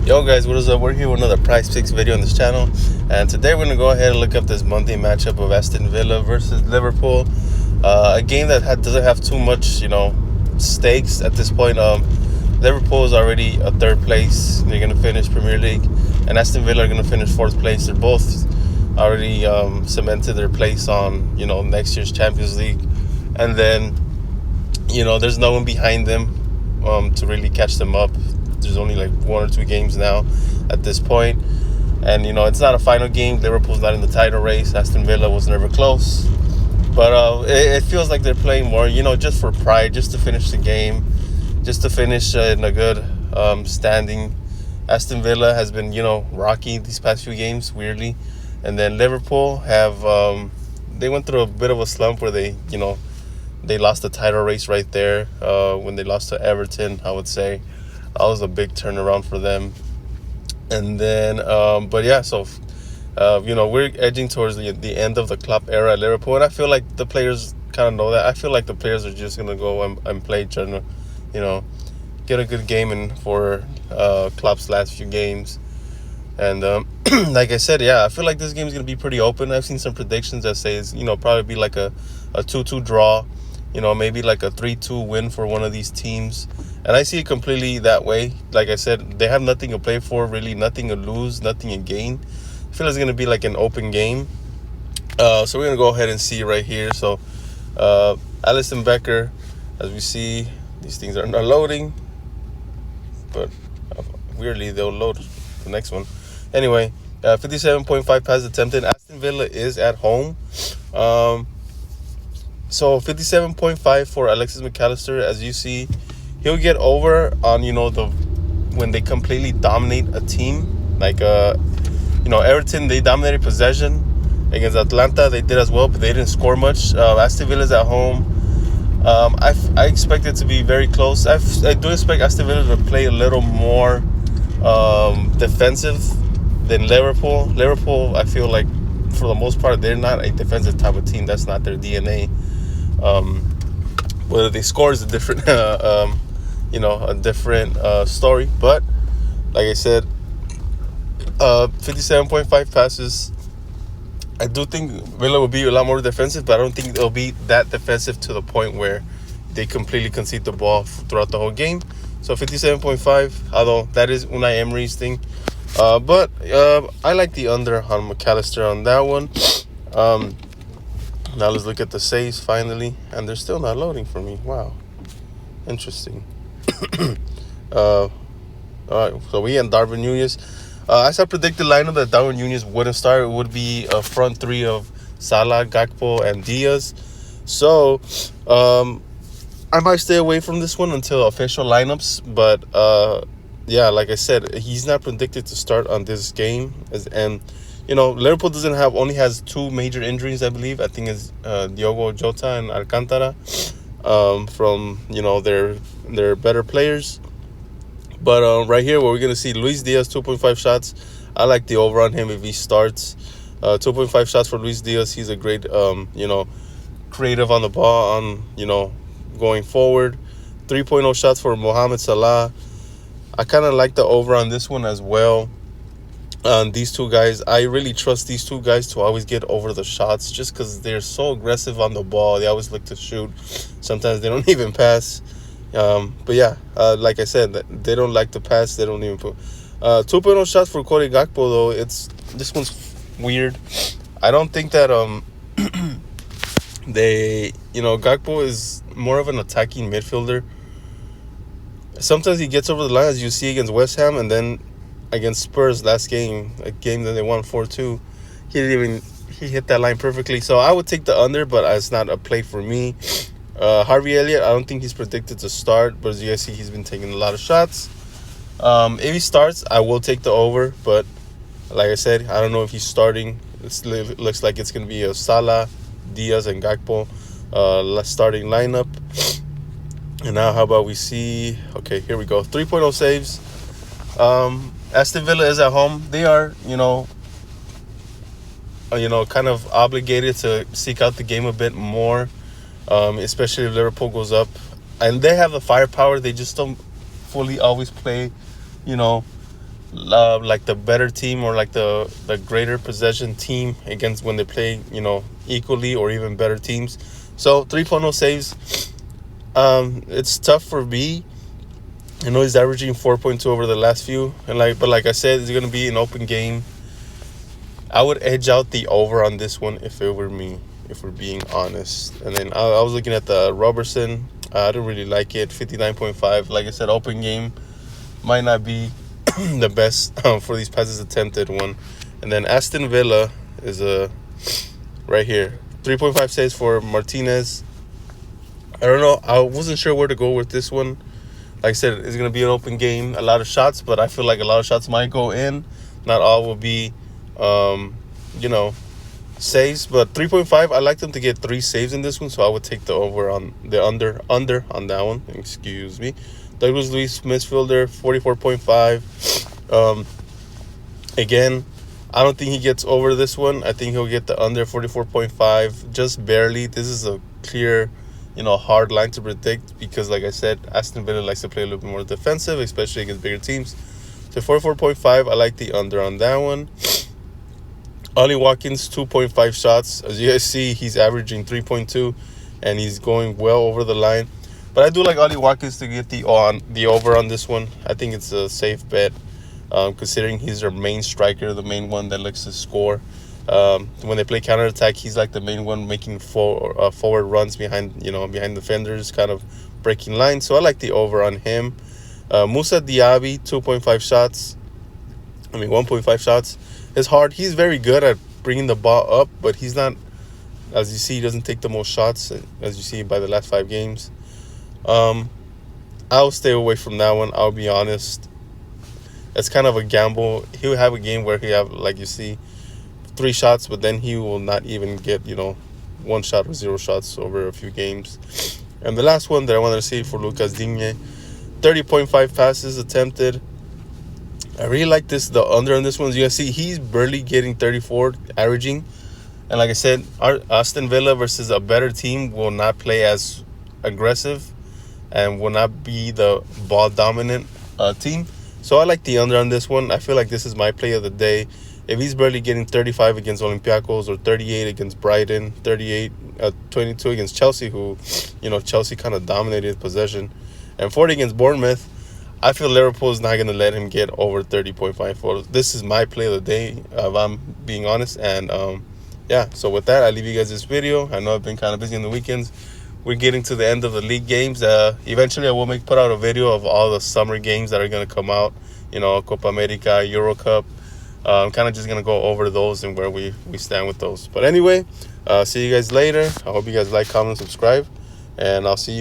Yo guys, what is up? We're here with another PrizePicks video on this channel, and today we're going to go ahead and look up this Monday matchup of Aston Villa versus Liverpool. A game that doesn't have too much, stakes at this point. Liverpool is already a third place. They're going to finish Premier League, and Aston Villa are going to finish fourth place. They're both already cemented their place on, next year's Champions League. And then, there's no one behind them to really catch them up. There's only like one or two games now at this point. And, it's not a final game. Liverpool's not in the title race. Aston Villa was never close. But it feels like they're playing more, just for pride, just to finish the game, just to finish in a good standing. Aston Villa has been, rocky these past few games, weirdly. And then Liverpool they went through a bit of a slump where they lost the title race right there when they lost to Everton, I would say. That was a big turnaround for them. And then, we're edging towards the end of the Klopp era at Liverpool. And I feel like the players kind of know that. I feel like the players are just going to go and play, trying to, get a good game in for Klopp's last few games. And like I said, I feel like this game is going to be pretty open. I've seen some predictions that say it's, probably be like a 2-2 draw. Maybe like a 3-2 win for one of these teams. And I see it completely that way. Like I said, they have nothing to play for, really nothing to lose, nothing to gain. I feel it's going to be like an open game. So we're going to go ahead and see right here. So Alisson Becker, as we see, these things are not loading. But weirdly, they'll load the next one. Anyway, 57.5 passes attempted. Aston Villa is at home. So 57.5 for Alexis McAllister. As you see, he'll get over on, when they completely dominate a team. Like, Everton, they dominated possession. Against Atlanta, they did as well, but they didn't score much. Aston Villa's at home. I expect it to be very close. I do expect Aston Villa to play a little more defensive than Liverpool. Liverpool, I feel like, for the most part, they're not a defensive type of team. That's not their DNA. Whether they score is a different, a different story. But like I said, 57.5 passes. I do think Villa will be a lot more defensive, but I don't think it'll be that defensive to the point where they completely concede the ball throughout the whole game. So 57.5, although that is Unai Emery's thing. But I like the under on McAllister on that one. Now let's look at the saves finally, and they're still not loading for me. Wow, interesting. All right, so we and Darwin Núñez. As I predicted, lineup that Darwin Núñez wouldn't start. It would be a front three of Salah, Gakpo, and Diaz. So I might stay away from this one until official lineups. But like I said, he's not predicted to start on this game, and. Liverpool only has two major injuries, I believe. I think it's Diogo Jota and Alcantara from, their better players. But right here, we're going to see Luis Diaz, 2.5 shots. I like the over on him if he starts. 2.5 shots for Luis Diaz. He's a great, creative on the ball, going forward. 3.0 shots for Mohamed Salah. I kind of like the over on this one as well. These two guys, I really trust these two guys to always get over the shots just because they're so aggressive on the ball. They always look to shoot. Sometimes they don't even pass. Like I said, they don't like to pass. They don't even put 2.0 shots for Cody Gakpo, though. This one's weird. I don't think that Gakpo is more of an attacking midfielder. Sometimes he gets over the line, as you see against West Ham, and then against Spurs last game, a game that they won 4-2, he hit that line perfectly. So I would take the under, but it's not a play for me. Harvey Elliott, I don't think he's predicted to start, but as you guys see, he's been taking a lot of shots. If he starts, I will take the over, but like I said, I don't know if he's starting. It looks like it's going to be a Salah, Diaz, and Gakpo starting lineup. And now how about we see, okay, here we go, 3.0 saves. Aston Villa is at home. They are, kind of obligated to seek out the game a bit more, especially if Liverpool goes up. And they have the firepower. They just don't fully always play, like the better team or like the greater possession team against when they play, equally or even better teams. So 3.0 saves. It's tough for B. I know he's averaging 4.2 over the last few, but like I said, it's gonna be an open game. I would edge out the over on this one if it were me, if we're being honest. And then I was looking at the Robertson. I didn't really like it. 59.5. Like I said, open game might not be the best for these passes attempted one. And then Aston Villa is right here. 3.5 saves for Martinez. I don't know. I wasn't sure where to go with this one. Like I said, it's going to be an open game. A lot of shots, but I feel like a lot of shots might go in. Not all will be, saves. But 3.5, I like them to get 3 saves in this one, so I would take the under on that one. Excuse me. Douglas Luiz, midfielder, 44.5. Again, I don't think he gets over this one. I think he'll get the under 44.5, just barely. This is a clear, hard line to predict because, like I said, Aston Villa likes to play a little bit more defensive, especially against bigger teams. So 44.5, I like the under on that one. Ollie Watkins, 2.5 shots. As you guys see, he's averaging 3.2, and he's going well over the line. But I do like Ollie Watkins to get the over on this one. I think it's a safe bet, considering he's their main striker, the main one that looks to score. When they play counterattack, he's like the main one making forward runs behind defenders, kind of breaking lines. So I like the over on him. Musa Diaby, 1.5 shots. It's hard. He's very good at bringing the ball up, but he's not, as you see, he doesn't take the most shots, as you see by the last 5 games. I'll stay away from that one. I'll be honest. It's kind of a gamble. He'll have a game where he have, like you see, 3 shots, but then he will not even get, 1 shot or 0 shots over a few games. And the last one that I wanted to see for Lucas Digne, 30.5 passes attempted. I really like the under on this one. As you can see, he's barely getting 34 averaging. And like I said, our Aston Villa versus a better team will not play as aggressive and will not be the ball dominant team. So I like the under on this one. I feel like this is my play of the day. If he's barely getting 35 against Olympiacos or 38 against Brighton, 22 against Chelsea, who, Chelsea kind of dominated possession, and 40 against Bournemouth, I feel Liverpool is not going to let him get over 30.5 photos. This is my play of the day, if I'm being honest. And, so with that, I leave you guys this video. I know I've been kind of busy on the weekends. We're getting to the end of the league games. Eventually, I will put out a video of all the summer games that are going to come out, Copa America, Euro Cup. I'm kind of just going to go over those and where we stand with those. But anyway, see you guys later. I hope you guys like, comment, subscribe, and I'll see you.